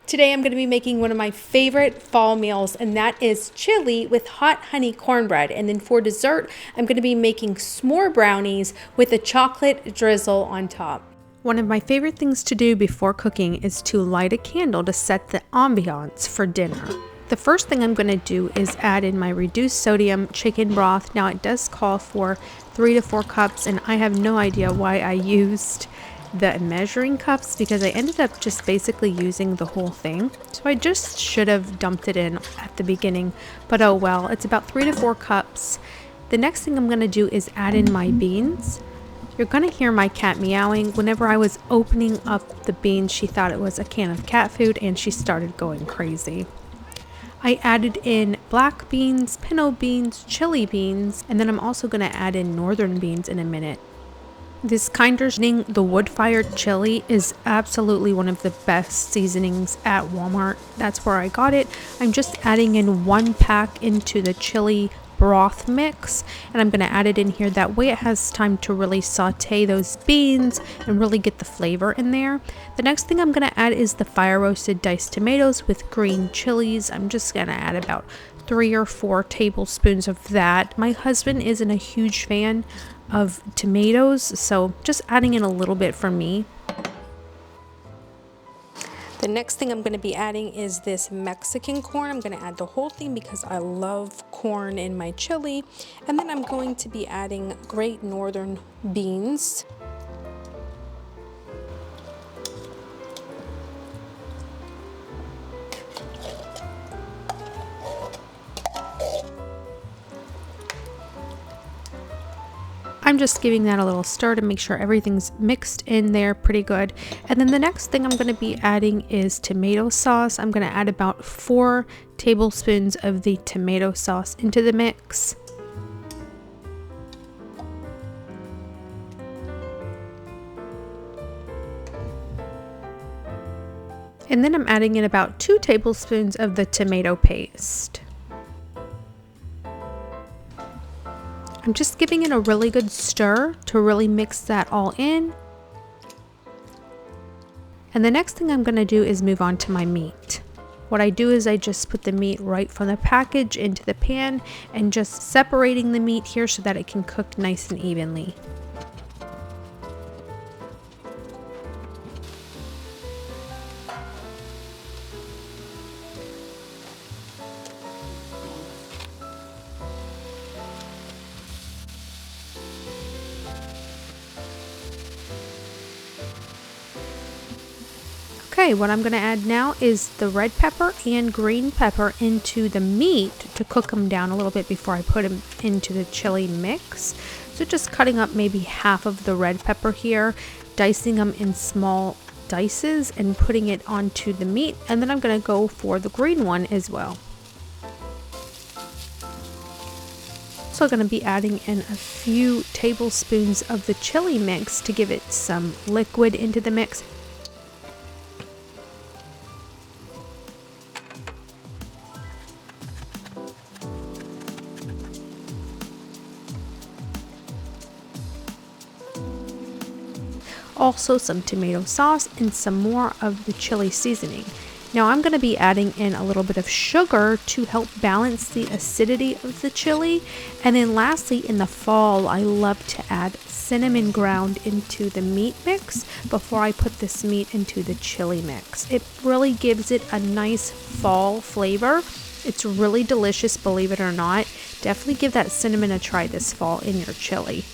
Today I'm going to be making one of my favorite fall meals, and that is chili with hot honey cornbread. And then for dessert, I'm going to be making s'more brownies with a chocolate drizzle on top. One of my favorite things to do before cooking is to light a candle to set the ambiance for dinner. The first thing I'm going to do is add in my reduced sodium chicken broth. Now it does call for 3 to 4 cups, and I have no idea why I used the measuring cups because I ended up just basically using the whole thing. So I just should have dumped it in at the beginning, but oh well. It's about 3 to 4 cups. The next thing I'm going to do is add in my beans. You're going to hear my cat meowing. Whenever I was opening up the beans, she thought it was a can of cat food and she started going crazy. I added in black beans, pinto beans, chili beans, and then I'm also going to add in northern beans in a minute. This kinder seasoning, the wood-fired chili, is absolutely one of the best seasonings at Walmart. That's where I got it. I'm just adding in 1 pack into the chili broth mix, and I'm going to add it in here. That way it has time to really saute those beans and really get the flavor in there. The next thing I'm going to add is the fire roasted diced tomatoes with green chilies. I'm just going to add about 3 or 4 tablespoons of that. My husband isn't a huge fan of tomatoes, so just adding in a little bit for me. The next thing I'm going to be adding is this Mexican corn. I'm going to add the whole thing because I love corn in my chili. And then I'm going to be adding Great Northern beans. I'm just giving that a little stir to make sure everything's mixed in there pretty good. And then the next thing I'm going to be adding is tomato sauce. I'm going to add about 4 tablespoons of the tomato sauce into the mix. And then I'm adding in about 2 tablespoons of the tomato paste. I'm just giving it a really good stir to really mix that all in. And the next thing I'm going to do is move on to my meat. What I do is I just put the meat right from the package into the pan and just separating the meat here so that it can cook nice and evenly. Okay, what I'm going to add now is the red pepper and green pepper into the meat to cook them down a little bit before I put them into the chili mix. So just cutting up maybe half of the red pepper here, dicing them in small dices and putting it onto the meat. And then I'm going to go for the green one as well. Also going to be adding in a few tablespoons of the chili mix to give it some liquid into the mix. Also some tomato sauce and some more of the chili seasoning. Now I'm going to be adding in a little bit of sugar to help balance the acidity of the chili. And then lastly, in the fall, I love to add cinnamon ground into the meat mix before I put this meat into the chili mix. It really gives it a nice fall flavor. It's really delicious, believe it or not. Definitely give that cinnamon a try this fall in your chili.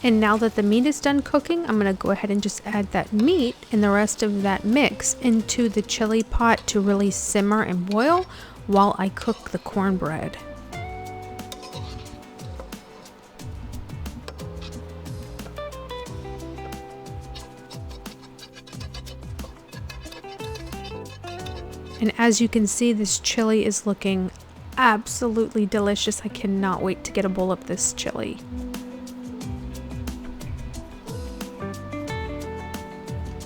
And now that the meat is done cooking, I'm going to go ahead and just add that meat and the rest of that mix into the chili pot to really simmer and boil while I cook the cornbread. And as you can see, this chili is looking absolutely delicious. I cannot wait to get a bowl of this chili.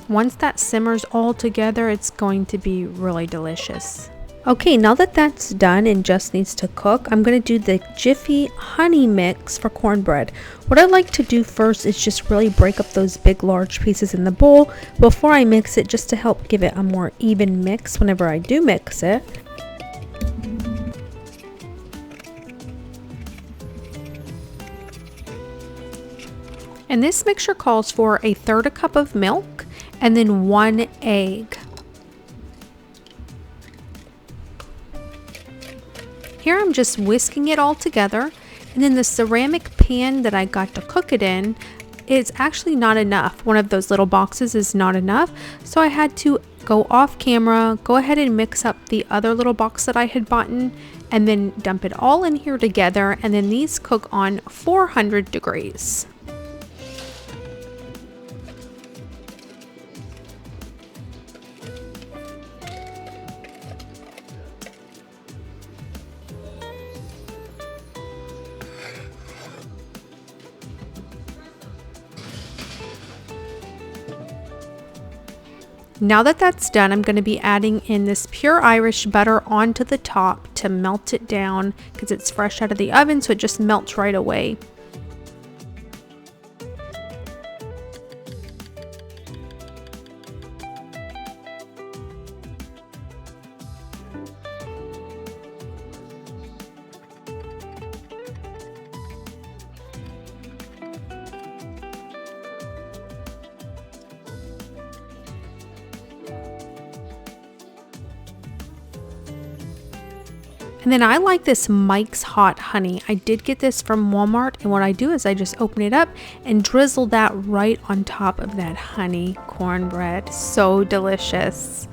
Once that simmers all together, it's going to be really delicious. Okay, now that that's done and just needs to cook, I'm going to do the Jiffy honey mix for cornbread. What I like to do first is just really break up those big large pieces in the bowl before I mix it, just to help give it a more even mix whenever I do mix it. And this mixture calls for 1/3 cup of milk and then 1 egg. Here I'm just whisking it all together, and then the ceramic pan that I got to cook it in is actually not enough. One of those little boxes is not enough, so I had to go off camera, go ahead and mix up the other little box that I had bought in, and then dump it all in here together, and then these cook on 400 degrees. Now that that's done, I'm going to be adding in this pure Irish butter onto the top to melt it down because it's fresh out of the oven, so it just melts right away. And then I like this Mike's Hot Honey. I did get this from Walmart, and what I do is I just open it up and drizzle that right on top of that honey cornbread. So delicious.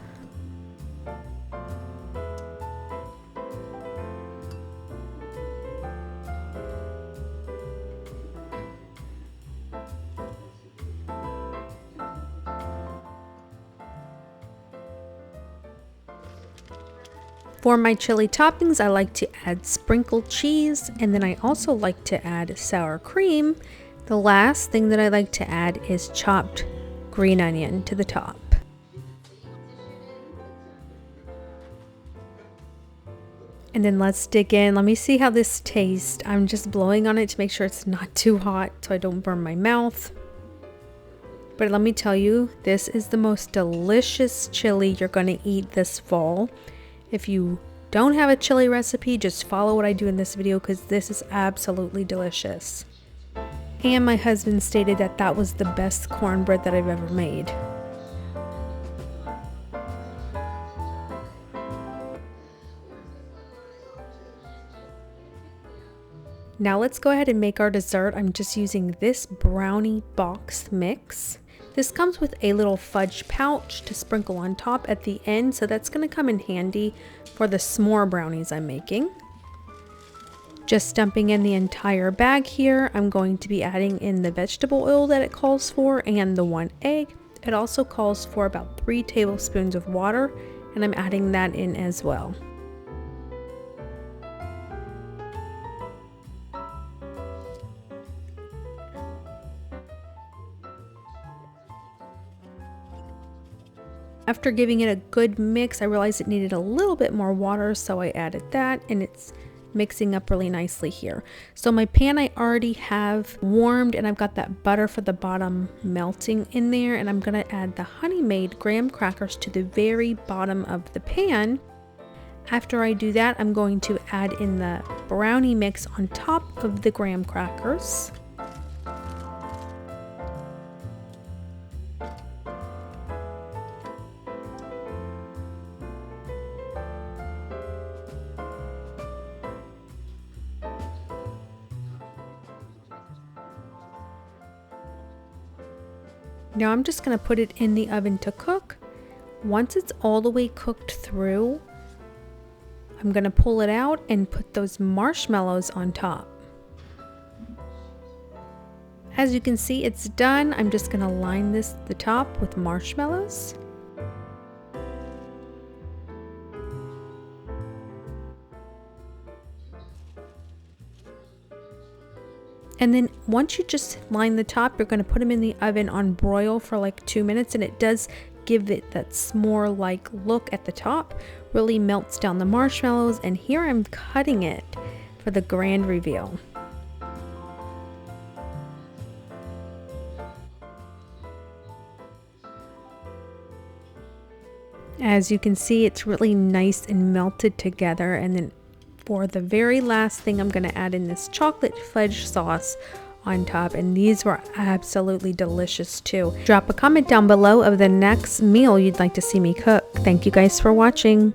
For my chili toppings, I like to add sprinkled cheese, and then I also like to add sour cream. The last thing that I like to add is chopped green onion to the top. And then let's dig in. Let me see how this tastes. I'm just blowing on it to make sure it's not too hot so I don't burn my mouth. But let me tell you, this is the most delicious chili you're going to eat this fall. If you don't have a chili recipe, just follow what I do in this video because this is absolutely delicious. And my husband stated that that was the best cornbread that I've ever made. Now let's go ahead and make our dessert. I'm just using this brownie box mix. This comes with a little fudge pouch to sprinkle on top at the end, so that's going to come in handy for the s'more brownies I'm making. Just dumping in the entire bag here, I'm going to be adding in the vegetable oil that it calls for and the 1 egg. It also calls for about 3 tablespoons of water, and I'm adding that in as well. After giving it a good mix, I realized it needed a little bit more water, so I added that, and it's mixing up really nicely here. So my pan I already have warmed, and I've got that butter for the bottom melting in there, and I'm going to add the Honey Made graham crackers to the very bottom of the pan. After I do that, I'm going to add in the brownie mix on top of the graham crackers. Now I'm just going to put it in the oven to cook. Once it's all the way cooked through, I'm going to pull it out and put those marshmallows on top. As you can see, it's done. I'm just going to line the top with marshmallows. And then once you just line the top, you're going to put them in the oven on broil for like 2 minutes, and it does give it that s'more-like look at the top. Really melts down the marshmallows, and here I'm cutting it for the grand reveal. As you can see, it's really nice and melted together. And then for the very last thing, I'm going to add in this chocolate fudge sauce on top, and these were absolutely delicious too. Drop a comment down below of the next meal you'd like to see me cook. Thank you guys for watching.